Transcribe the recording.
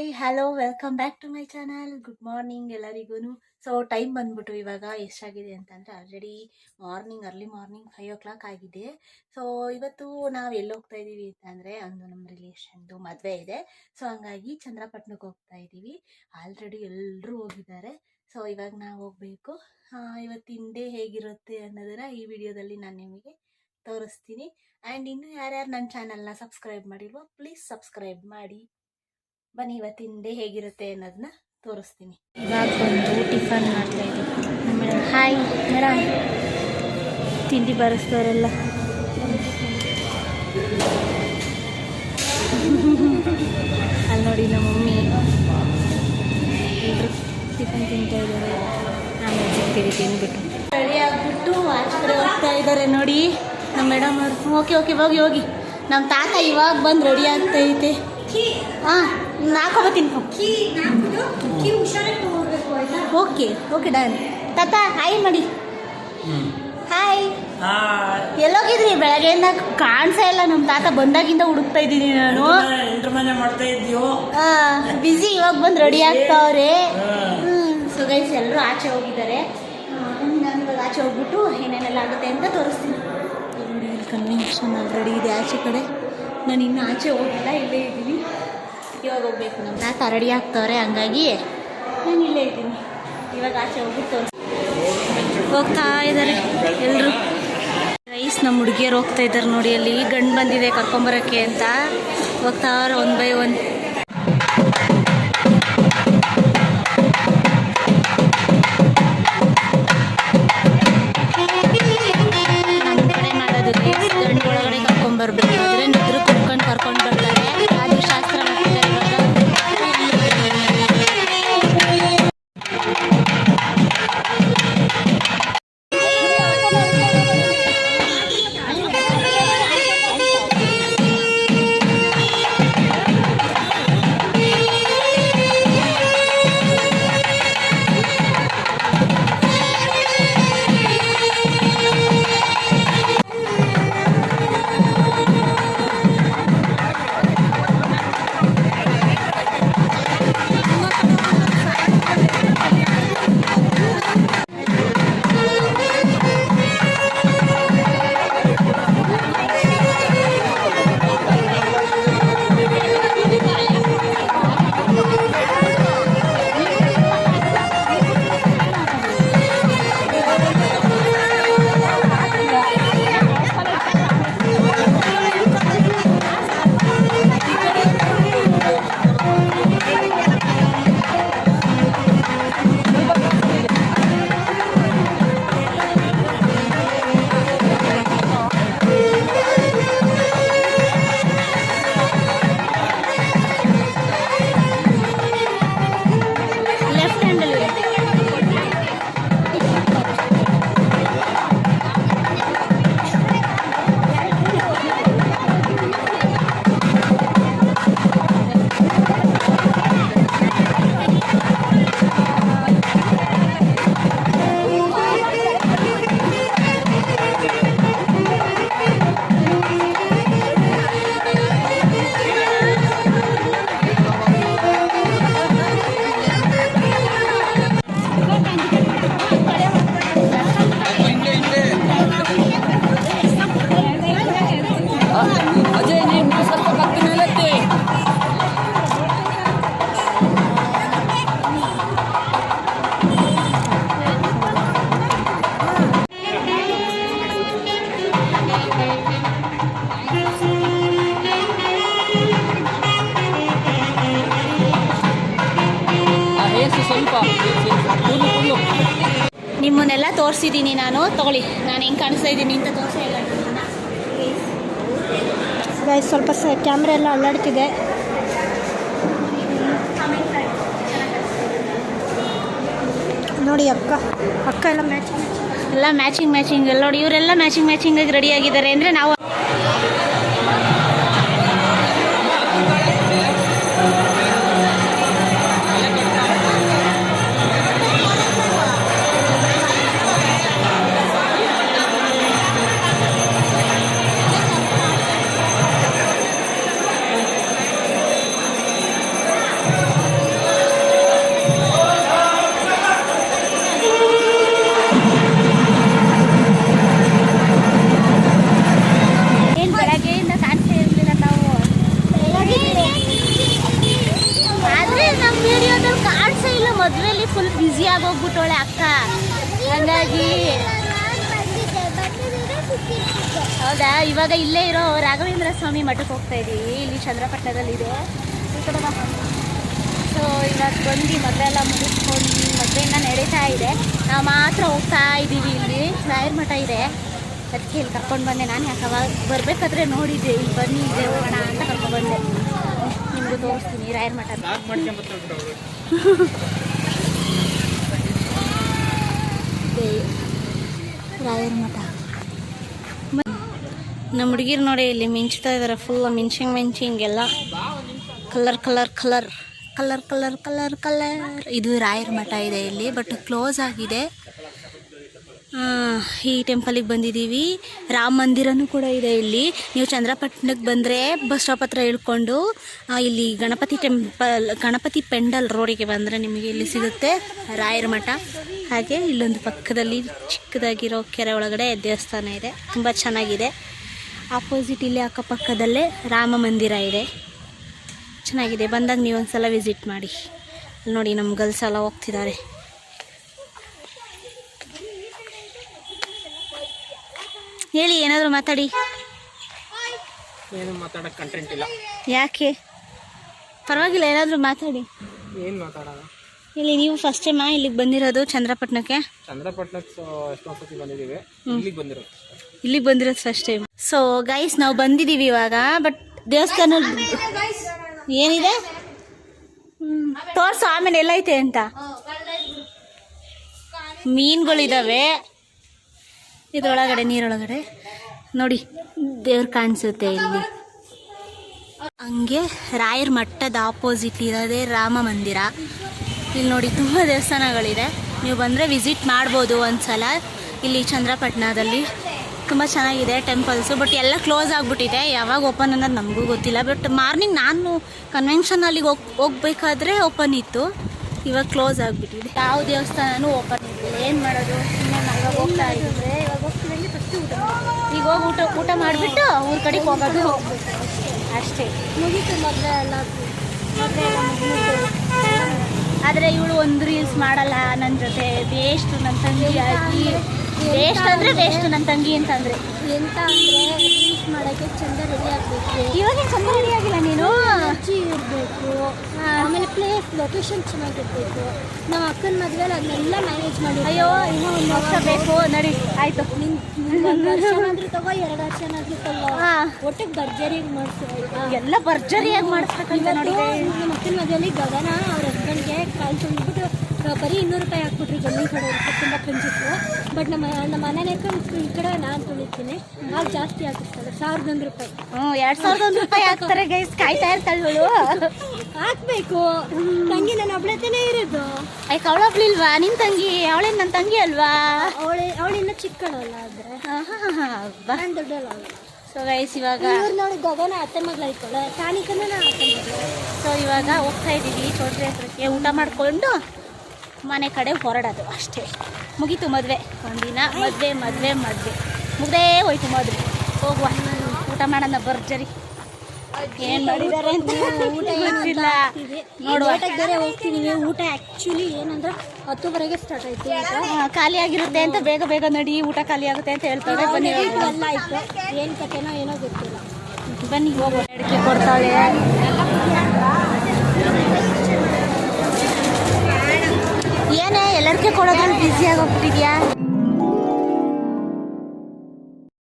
Hi hello welcome back to my channel. Good morning ಎಲ್ಲರಿಗೂ. So time ಬಂದ್ಬಿಟ್ಟು ಇವಾಗ ಎಷ್ಟಾಗಿದೆ ಅಂತಂದರೆ ಆಲ್ರೆಡಿ ಅರ್ಲಿ ಮಾರ್ನಿಂಗ್ 5 o'clock ಆಗಿದೆ. ಸೊ ಇವತ್ತು ನಾವು ಎಲ್ಲಿ ಹೋಗ್ತಾ ಇದ್ದೀವಿ ಅಂತಂದರೆ ಒಂದು ನಮ್ಮ ರಿಲೇಷನ್ದು ಮದುವೆ ಇದೆ. ಸೊ ಹಂಗಾಗಿ ಚಂದ್ರಪಟ್ಟಣಕ್ಕೆ ಹೋಗ್ತಾ ಇದ್ದೀವಿ. ಆಲ್ರೆಡಿ ಎಲ್ಲರೂ ಹೋಗಿದ್ದಾರೆ. ಸೊ ಇವಾಗ ನಾವು ಹೋಗಬೇಕು. ಇವತ್ತಿನ ಡೇ ಹೇಗಿರುತ್ತೆ ಅನ್ನೋದನ್ನು ಈ ವಿಡಿಯೋದಲ್ಲಿ ನಾನು ನಿಮಗೆ ತೋರಿಸ್ತೀನಿ. ಆ್ಯಂಡ್ ಇನ್ನು ಯಾರ್ಯಾರು ನನ್ನ ಚಾನಲ್ನ ಸಬ್ಸ್ಕ್ರೈಬ್ ಮಾಡಿಲ್ವೋ ಪ್ಲೀಸ್ ಸಬ್ಸ್ಕ್ರೈಬ್ ಮಾಡಿ. ಬನ್ನಿ ಇವತ್ತಿನ ಡೇ ಹೇಗಿರುತ್ತೆ ಅನ್ನೋದನ್ನ ತೋರಿಸ್ತೀನಿ. ಇವಾಗ ಬಂದು ಟಿಫನ್ ಮಾಡ್ತಾ ಇದ್ದೀವಿ. ಮೇಡಮ್ ಹಾಯ್ ಮೇಡಮ್, ತಿಂಡಿ ಬರೆಸ್ತವರೆಲ್ಲ ಅಲ್ಲಿ ನೋಡಿ ನಮ್ಮ ಮಮ್ಮಿ ಎಲ್ಲರೂ ಟಿಫನ್ ತಿಂತಾ ಇದ್ದಾರೆ. ಆಮೇಲೆ ಸಿಗ್ತೀವಿ ತಿಂದ್ಬಿಟ್ಟು. ರೆಡಿ ಆಗಿಬಿಟ್ಟು ಆಚೆ ಕಡೆ ಹೋಗ್ತಾ ಇದ್ದಾರೆ ನೋಡಿ ನಮ್ಮ ಮೇಡಮ್ ಅವರು. ಓಕೆ ಹೋಗಿ ನಮ್ಮ ತಾತ ಇವಾಗ ಬಂದು ರೆಡಿ ಆಗ್ತೈತೆ. ಹಾಂ ನಾಕೋಬತ್ತೀನಿ. Okay done. ತಾತ ಹಾಯ್ ಮಾಡಿ. ಹಾಯ್, ಎಲ್ಲೋಗಿದ್ರಿ? ಬೆಳಗ್ಗೆಯಿಂದ ಕಾಣಿಸೇ ಇಲ್ಲ. ನಮ್ಮ ತಾತ ಬಂದಾಗಿಂದ ಹುಡುಕ್ತಾ ಇದ್ದೀನಿ ನಾನು. ಬಿಸಿ, ಇವಾಗ ಬಂದು ರೆಡಿ ಆಗ್ತಾವ್ರೆ. ಸೊ ಗೈಸ್ ಎಲ್ಲರೂ ಆಚೆ ಹೋಗಿದ್ದಾರೆ. ನಾನು ಇವಾಗ ಆಚೆ ಹೋಗ್ಬಿಟ್ಟು ಏನೇನೆಲ್ಲ ಆಗುತ್ತೆ ಅಂತ ತೋರಿಸ್ತೀನಿ. ನೋಡಿ ಇಲ್ಲಿ ಕನ್ವೆನ್ಷನ್ ಆಲ್ರೆಡಿ ಇದೆ ಆಚೆ ಕಡೆ. ನಾನು ಇನ್ನೂ ಆಚೆ ಹೋಗಿಲ್ಲ, ಇಲ್ಲೇ ಇದ್ದೀನಿ. ಇವಾಗ ಹೋಗ್ಬೇಕು. ನಮ್ಮ ತಾತ ರೆಡಿ ಆಗ್ತವ್ರೆ, ಹಂಗಾಗಿ ನಾನು ಇಲ್ಲೇ ಇದ್ದೀನಿ. ಇವಾಗ ಆಚೆ ಹೋಗ್ಬಿಟ್ಟು ಹೋಗ್ತಾ ಇದ್ದಾರೆ ಎಲ್ಲರೂ. ರೈಸ್ ನಮ್ಮ ಹುಡುಗಿಯರು ಹೋಗ್ತಾ ಇದ್ದಾರೆ ನೋಡಿ. ಅಲ್ಲಿ ಗಂಡು ಬಂದಿದೆ ಕರ್ಕೊಂಬರೋಕ್ಕೆ ಅಂತ ಹೋಗ್ತಾವ್ರೆ ಒನ್ ಬೈ ಒನ್. ನಮ್ಮ ಕಡೆ ಮಾಡೋದು ಗಂಡು ಒಳಗಡೆ ಕರ್ಕೊಂಬರ್ಬೇಕು. ಆದರೆ ನಿದ್ರು ಕುತ್ಕೊಂಡು ಕರ್ಕೊಂಡು ಬರ್ತಾರೆ. ಅದು ಶಾಸ್ತ್ರ ಮಾಡ್ತಿದ್ದಾರೆ ಇವಾಗ. ನಿಮ್ಮನ್ನೆಲ್ಲ ತೋರಿಸಿದ್ದೀನಿ ನಾನು. ತಗೊಳ್ಳಿ, ನಾನು ಹೆಂಗೆ ಕಾಣಿಸ್ತಾ ಇದ್ದೀನಿ ಅಂತ ತೋರಿಸೇ ಇಲ್ಲ ಗೈಸ್. ಸ್ವಲ್ಪ ಕ್ಯಾಮ್ರಾ ಎಲ್ಲ ಅಲ್ಲಾಡ್ತಿದೆ ನೋಡಿ. ಅಕ್ಕ ಎಲ್ಲ ಮ್ಯಾಚಿಂಗ್ ಎಲ್ಲ ನೋಡಿ. ಇವರೆಲ್ಲ ಮ್ಯಾಚಿಂಗಾಗಿ ರೆಡಿ ಆಗಿದ್ದಾರೆ. ಅಂದರೆ ನಾವು ಹೌದಾ, ಇವಾಗ ಇಲ್ಲೇ ಇರೋ ರಾಘವೇಂದ್ರ ಸ್ವಾಮಿ ಮಠಕ್ಕೆ ಹೋಗ್ತಾ ಇದ್ದೀವಿ. ಇಲ್ಲಿ ಚಂದ್ರಪಟ್ಟಣದಲ್ಲಿದೆ. ಈ ಕಡೆ ಬಾ. ಸೊ ಇವಾಗ ಬಂದು ಮದುವೆ ಎಲ್ಲ ಮುಗಿಸ್ಕೊಂಡು ಮದುವೆಯಿಂದ ನಡೀತಾ ಇದೆ. ನಾವು ಮಾತ್ರ ಹೋಗ್ತಾ ಇದ್ದೀವಿ. ಇಲ್ಲಿ ರಾಯರ ಮಠ ಇದೆ, ಅದಕ್ಕೆ ಇಲ್ಲಿ ಕರ್ಕೊಂಡು ಬಂದೆ. ನಾನು ಯಾಕೆ ಅವಾಗ ಬರಬೇಕಾದ್ರೆ ನೋಡಿದ್ದೆ, ಇಲ್ಲಿ ಬನ್ನಿ ಇದೆ ಹೋಗೋಣ ಅಂತ ಕರ್ಕೊಂಡ್ಬಂದೆ. ನಿಮಗೂ ತೋರಿಸ್ತೀನಿ ರಾಯರ ಮಠ. ರಾಯರ ಮಠ. ನಮ್ಮ ಹುಡುಗಿರು ನೋಡಿ ಇಲ್ಲಿ ಮಿಂಚ್ತಾ ಇದ್ದಾರೆ. ಫುಲ್ ಮಿಂಚಿಂಗ್ ಎಲ್ಲ colour colour colour colour colour colour colour. ಇದು ರಾಯರ ಮಠ ಇದೆ ಇಲ್ಲಿ, ಬಟ್ ಕ್ಲೋಸ್ ಆಗಿದೆ. ಈ ಟೆಂಪಲಿಗೆ ಬಂದಿದ್ದೀವಿ. ರಾಮ ಮಂದಿರನೂ ಕೂಡ ಇದೆ ಇಲ್ಲಿ. ನೀವು ಚಂದ್ರಪಟ್ಟಣಕ್ಕೆ ಬಂದರೆ ಬಸ್ ಸ್ಟಾಪ್ ಹತ್ರ ಇಳ್ಕೊಂಡು ಇಲ್ಲಿ ಗಣಪತಿ ಪೆಂಡಲ್ ರೋಡಿಗೆ ಬಂದರೆ ನಿಮಗೆ ಇಲ್ಲಿ ಸಿಗುತ್ತೆ ರಾಯರ ಮಠ. ಹಾಗೆ ಇಲ್ಲೊಂದು ಪಕ್ಕದಲ್ಲಿ ಚಿಕ್ಕದಾಗಿರೋ ಕೆರೆ ಒಳಗಡೆ ದೇವಸ್ಥಾನ ಇದೆ, ತುಂಬ ಚೆನ್ನಾಗಿದೆ. ಆಪೋಸಿಟ್ ಇಲ್ಲಿ ಅಕ್ಕಪಕ್ಕದಲ್ಲೇ ರಾಮ ಮಂದಿರ ಇದೆ, ಚೆನ್ನಾಗಿದೆ. ಬಂದಾಗ ನೀವು ಒಂದ್ಸಲ ವಿಸಿಟ್ ಮಾಡಿ. ಅಲ್ಲಿ ನೋಡಿ ನಮ್ಮ ಗರ್ಲ್ಸ್ ಎಲ್ಲ ಹೋಗ್ತಿದ್ದಾರೆ. ಹೇಳಿ, ಏನಾದರೂ ಮಾತಾಡಿ. ಏನು ಮಾತಾಡೋಕ್ಕೆ ಕಂಟೆಂಟ್ ಇಲ್ಲ. ಯಾಕೆ? ಪರವಾಗಿಲ್ಲ, ಏನಾದರೂ ಮಾತಾಡಿ. ಏನು ಮಾತಾಡೋಣ ಇಲ್ಲಿ ನೀವು ಫಸ್ಟ್ ಟೈಮಾ ಇಲ್ಲಿಗೆ ಬಂದಿರೋದು ಚಂದ್ರಪಟ್ಟಣಕ್ಕೆ? ಚಂದ್ರಪಟ್ಟಣಕ್ಕೆ ಎಷ್ಟೊಂದು ಸತಿ ಬಂದಿದ್ದೀವಿ, ಇಲ್ಲಿಗೆ ಬಂದಿರೋದು ಫಸ್ಟ್ ಟೈಮ್. ಸೊ ಗೈಸ್, ನಾವು ಬಂದಿದ್ದೀವಿ ಇವಾಗ. ಬಟ್ ದೇವಸ್ಥಾನ ಏನಿದೆ ತೋರ್ಸು, ಆಮೇಲೆ ಎಲ್ಲೈತೆ ಅಂತ. ಮೀನುಗಳಿದ್ದಾವೆ ಇದ್ರೊಳಗಡೆ, ನೀರೊಳಗಡೆ ನೋಡಿ ದೇವ್ರು ಕಾಣಿಸುತ್ತೆ ಇಲ್ಲಿ. ಹಂಗೆ ರಾಯರ ಮಠದ ಆಪೋಸಿಟ್ ಇರೋದೇ ರಾಮ ಮಂದಿರ. ಇಲ್ಲಿ ನೋಡಿ ತುಂಬ ದೇವಸ್ಥಾನಗಳಿದೆ, ನೀವು ಬಂದರೆ ವಿಸಿಟ್ ಮಾಡ್ಬೋದು ಒಂದ್ಸಲ. ಇಲ್ಲಿ ಚಂದ್ರಪಟ್ಟಣದಲ್ಲಿ ತುಂಬ ಚೆನ್ನಾಗಿದೆ ಟೆಂಪಲ್ಸು. ಬಟ್ ಎಲ್ಲ ಕ್ಲೋಸ್ ಆಗಿಬಿಟ್ಟಿದೆ, ಯಾವಾಗ ಓಪನ್ ಅನ್ನೋದು ನಮಗೂ ಗೊತ್ತಿಲ್ಲ. ಬಟ್ ಮಾರ್ನಿಂಗ್ ನಾನು ಕನ್ವೆನ್ಷನ್ ಅಲ್ಲಿಗೆ ಹೋಗ್ಬೇಕಾದ್ರೆ ಓಪನ್ ಇತ್ತು, ಇವಾಗ ಕ್ಲೋಸ್ ಆಗಿಬಿಟ್ಟಿದೆ. ಯಾವ ದೇವಸ್ಥಾನನೂ ಓಪನ್ ಇರಲಿಲ್ಲ. ಏನು ಮಾಡೋದು, ಇವಾಗ ಹೋಗ್ತಾ ಇದ್ದರೆ ಇವಾಗ ಹೋಗ್ತೀವಿ ಫಸ್ಟ್ ಈಗ ಹೋಗಿ ಊಟ ಮಾಡಿಬಿಟ್ಟು ಊರ ಕಡೆಗೆ ಹೋಗೋದು, ಅಷ್ಟೇ. ಮುಗೀತು ಮದುವೆ ಎಲ್ಲ ಆದರೆ ಇವಳು ಒಂದು ರೀಲ್ಸ್ ಮಾಡಲ್ಲ ನನ್ನ ಜೊತೆ. ವೇಸ್ಟ್ ನನ್ನ ತಂಗಿ ಆಗಿ, ವೇಸ್ಟ್ ಅಂದರೆ ವೇಸ್ಟ್ ನನ್ನ ತಂಗಿ ಅಂತಂದರೆ ಎಂತ ಅಂದರೆ ರೀಲ್ಸ್ ಮಾಡೋಕ್ಕೆ ಚಂದ ರೆಡಿ ಆಗಬೇಕು. ಇವಾಗ ಚಂದ ರೆಡಿ ಆಗಿಲ್ಲ ನೀನು, ರುಚಿ ಇರಬೇಕು, ಆಮೇಲೆ ಪ್ಲೇಸ್ ಲೊಕೇಶನ್ ಚೆನ್ನಾಗಿರ್ಬೇಕು. ನಮ್ಮ ಅಕ್ಕನ ಮದುವೆಲಿ ಅದನ್ನೆಲ್ಲ ಮ್ಯಾನೇಜ್ ಮಾಡಿ. ಅಯ್ಯೋ, ಇನ್ನೂ ಒಂದು ವರ್ಷ ಬೇಕು ನಡಿ. ಆಯಿತು, ಒಂದು ವರ್ಷನಾದ್ರೂ ತಗೋ, 2 ವರ್ಷನಾದ್ರೂ ತಗೋ, ಒಟ್ಟಿಗೆ ಭರ್ಜರಿಯಾಗಿ ಮಾಡಿಸ್ತೀವಿ. ಎಲ್ಲ ಭರ್ಜರಿಯಾಗಿ ಮಾಡಿಸ್ಬೇಕಂತ ನೋಡಿ. ನಮ್ಮ ಅಕ್ಕನ ಮದುವೆಯಲ್ಲಿ ಗಗನ ಅವ್ರ ಹಸ್ಬೆಂಡ್ಗೆ ಕಾಲು ತುಂಬಿಬಿಟ್ಟು ಬರೀ 200 ರೂಪಾಯಿ ಹಾಕ್ಬಿಟ್ರಿ. ಗಂಡಿನ ಕಡೆ ತುಂಬ ಕಂಜಿತ್ತು. ಬಟ್ ನಮ್ಮ ಮನೇಲಿ ಈ ಕಡೆ ನಾನು ತುಳಿತೀನಿ, ಆಗ ಜಾಸ್ತಿ ಹಾಕಿರ್ತಾರೆ. 1001 ರೂಪಾಯಿ. 2001 ರೂಪಾಯಿ ಹಾಕ್ತಾರೆ ಗೈಸ್. ಕಾಯ್ತಾ ಇರ್ತಾಳು ಹಾಕ್ಬೇಕು. ತಂಗಿ ನನ್ನ ಒಬ್ಳತನೇ ಇರೋದು. ಆಯ್ತು, ಅವಳೊಬ್ಳಿಲ್ವಾ ನಿನ್ನ ತಂಗಿ? ಅವಳೇನು ನನ್ನ ತಂಗಿ ಅಲ್ವಾ? ಅವಳಿನ್ನ ಚಿಕ್ಕಳಲ್ಲ, ಆದರೆ ನಾನು ದೊಡ್ಡಲ್ಲ. ಸೊ ಗೈಸ್, ಇವಾಗ ನೋಡಿ ಗಗನ ಅತ್ತೆ ಮಗಳಾಯ್ತಾಳೆ, ಸಾನಿಕನ ಅತ್ತೆ ಮಗಳು. ಸೊ ಇವಾಗ ಹೋಗ್ತಾ ಇದ್ದೀವಿ ಚೌಟ್ರಿ ಹತ್ರಕ್ಕೆ. ಊಟ ಮಾಡಿಕೊಂಡು ಮನೆ ಕಡೆ ಹೊರಡೋದು ಅಷ್ಟೇ. ಮುಗೀತು ಮದುವೆ. ಒಂದಿನ ಮದುವೆ ಮುಗ್ದೇ ಹೋಯ್ತು ಮದುವೆ. ಹೋಗುವ, ಊಟ ಮಾಡೋಣ ಭರ್ಜರಿ. ಏನು ಮಾಡಿದ್ದಾರೆ ಅಂತ ಊಟ ಗೊತ್ತಿಲ್ಲ, ನೋಡುವ. ಬೇರೆ ಹೋಗ್ತಿದ್ದೀವಿ. ಊಟ ಆ್ಯಕ್ಚುಲಿ ಏನಂದ್ರೆ 10ವರೆಗೆ ಸ್ಟಾರ್ಟ್ ಆಯ್ತು. ಖಾಲಿ ಆಗಿರುತ್ತೆ ಅಂತ ಬೇಗ ನಡಿ, ಊಟ ಖಾಲಿ ಆಗುತ್ತೆ ಅಂತ ಹೇಳ್ತಾಳೆ. ಬನ್ನಿ, ಎಲ್ಲ ಆಯ್ತು. ಏನು ಕಥೆನೋ ಏನೋ ಗೊತ್ತಿಲ್ಲ. ಬನ್ನಿ ಹೋಗುವ. ಅಡಿಕೆ ಕೊಡ್ತಾಳೆ. ಏನೇ ಎಲ್ಲರಿಗೂ ಕೊಡೋದ್ರಲ್ಲಿ ಬ್ಯುಸಿ ಆಗೋಗ್ಬಿಟ್ಟಿದ್ಯಾ?